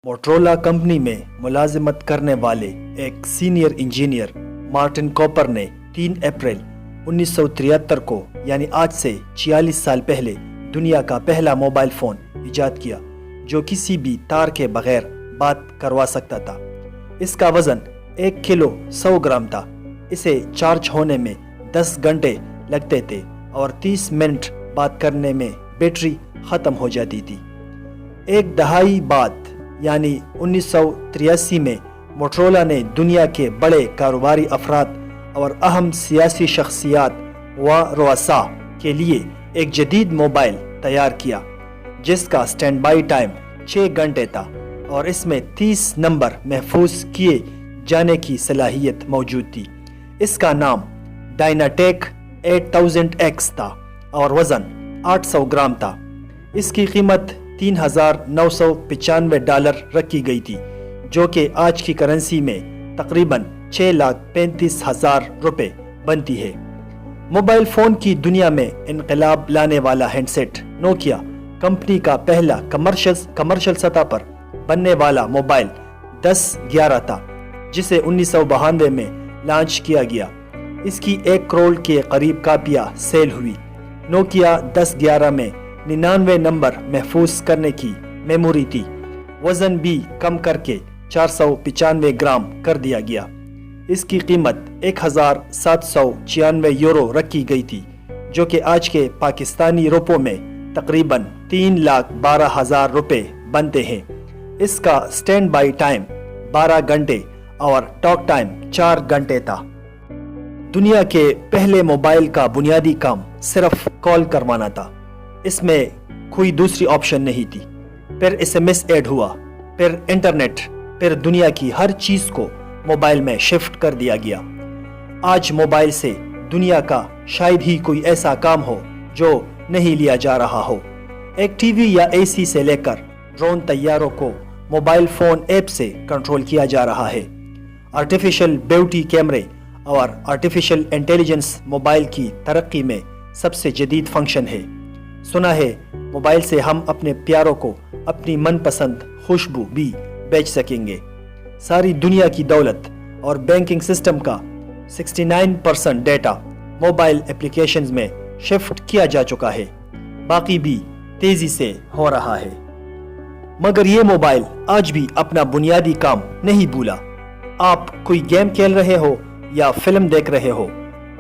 Motorola company में मुलाजिमत करने वाले एक सीनियर इंजीनियर मार्टिन कॉपर ने 3 अप्रैल 1973 को यानी आज से 46 साल पहले दुनिया का पहला मोबाइल फ़ोन इजाद किया जो किसी भी तार के बगैर बात करवा सकता था। इसका वज़न 1 किलो 100 ग्राम था। इसे चार्ज होने में 10 घंटे लगते थे और 30 मिनट बात करने में बैटरी ख़त्म हो जाती थी। एक दहाई बाद यानी 1983 में मोटरोला ने दुनिया के बड़े कारोबारी अफराद और अहम सियासी शख्सियात व रुअसा के लिए एक जदीद मोबाइल तैयार किया जिसका स्टैंड बाई टाइम 6 घंटे था और इसमें 30 नंबर महफूज किए जाने की सलाहियत मौजूद थी। इसका नाम डायनाटेक 8000X था और वज़न 800 ग्राम था। इसकी कीमत $3,995 रखी गई थी जो कि आज की करेंसी में तकरीबन 6,35,000 रुपये बनती है। मोबाइल फ़ोन की दुनिया में इनकलाब लाने वाला हैंडसेट नोकिया कंपनी का पहला कमर्शियल सतह पर बनने वाला मोबाइल 1011 था जिसे 1992 में लॉन्च किया गया। इसकी 1 करोड़ के करीब कापियाँ सेल हुई। नोकिया 1011 में 99 नंबर महफूज करने की मेमोरी थी। वज़न भी कम करके 495 ग्राम कर दिया गया। इसकी कीमत 1,796 यूरो रखी गई थी जो कि आज के पाकिस्तानी रुपयों में तकरीबन 3,12,000 रुपये बनते हैं। इसका स्टैंड बाई टाइम 12 घंटे और टॉक टाइम 4 घंटे था। दुनिया के पहले मोबाइल का बुनियादी काम सिर्फ कॉल करवाना था। इसमें कोई दूसरी ऑप्शन नहीं थी। फिर SMS ऐड हुआ, फिर इंटरनेट, फिर दुनिया की हर चीज़ को मोबाइल में शिफ्ट कर दिया गया। आज मोबाइल से दुनिया का शायद ही कोई ऐसा काम हो जो नहीं लिया जा रहा हो। एक टीवी या AC से लेकर ड्रोन तैयारों को मोबाइल फ़ोन ऐप से कंट्रोल किया जा रहा है। आर्टिफिशियल ब्यूटी कैमरे और आर्टिफिशियल इंटेलिजेंस मोबाइल की तरक्की में सबसे जदीद फंक्शन है। सुना है मोबाइल से हम अपने प्यारों को अपनी मनपसंद खुशबू भी बेच सकेंगे। सारी दुनिया की दौलत और बैंकिंग सिस्टम का 69% डेटा मोबाइल एप्लीकेशंस में शिफ्ट किया जा चुका है। बाकी भी तेज़ी से हो रहा है। मगर ये मोबाइल आज भी अपना बुनियादी काम नहीं भूला। आप कोई गेम खेल रहे हो या फिल्म देख रहे हो,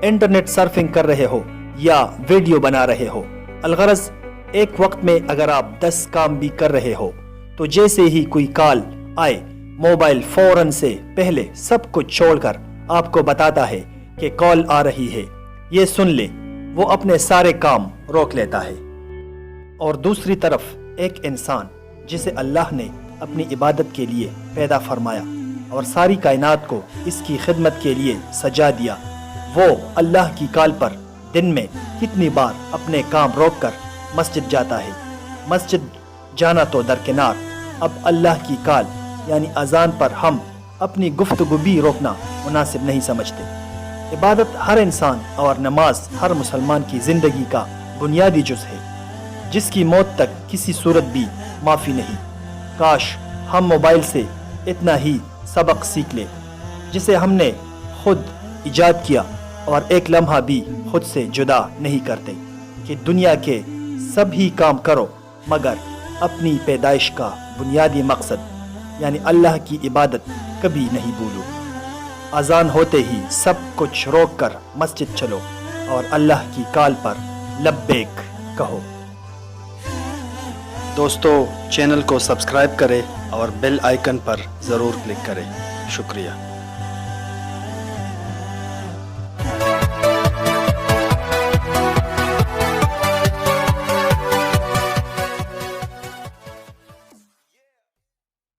इंटरनेट सर्फिंग कर रहे हो या वीडियो बना रहे हो, अलगरज एक वक्त में अगर आप 10 काम भी कर रहे हो तो जैसे ही कोई कॉल आए मोबाइल फौरन से पहले सब कुछ छोड़कर आपको बताता है कि कॉल आ रही है, ये सुन ले। वो अपने सारे काम रोक लेता है। और दूसरी तरफ एक इंसान जिसे अल्लाह ने अपनी इबादत के लिए पैदा फरमाया और सारी कायनात को इसकी खिदमत के लिए सजा दिया, वो अल्लाह की कॉल पर दिन में कितनी बार अपने काम रोककर मस्जिद जाता है। मस्जिद जाना तो दरकिनार, अब अल्लाह की कॉल यानी अजान पर हम अपनी गुफ्तगू भी रोकना मुनासिब नहीं समझते। इबादत हर इंसान और नमाज हर मुसलमान की ज़िंदगी का बुनियादी जुज़ है जिसकी मौत तक किसी सूरत भी माफ़ी नहीं। काश हम मोबाइल से इतना ही सबक सीख ले जिसे हमने खुद इजाद किया और एक लम्हा भी खुद से जुदा नहीं करते कि दुनिया के सभी काम करो मगर अपनी पैदाइश का बुनियादी मकसद यानी अल्लाह की इबादत कभी नहीं भूलो। अजान होते ही सब कुछ रोक कर मस्जिद चलो और अल्लाह की कॉल पर लब्बैक कहो। दोस्तों, चैनल को सब्सक्राइब करें और बेल आइकन पर ज़रूर क्लिक करें। शुक्रिया।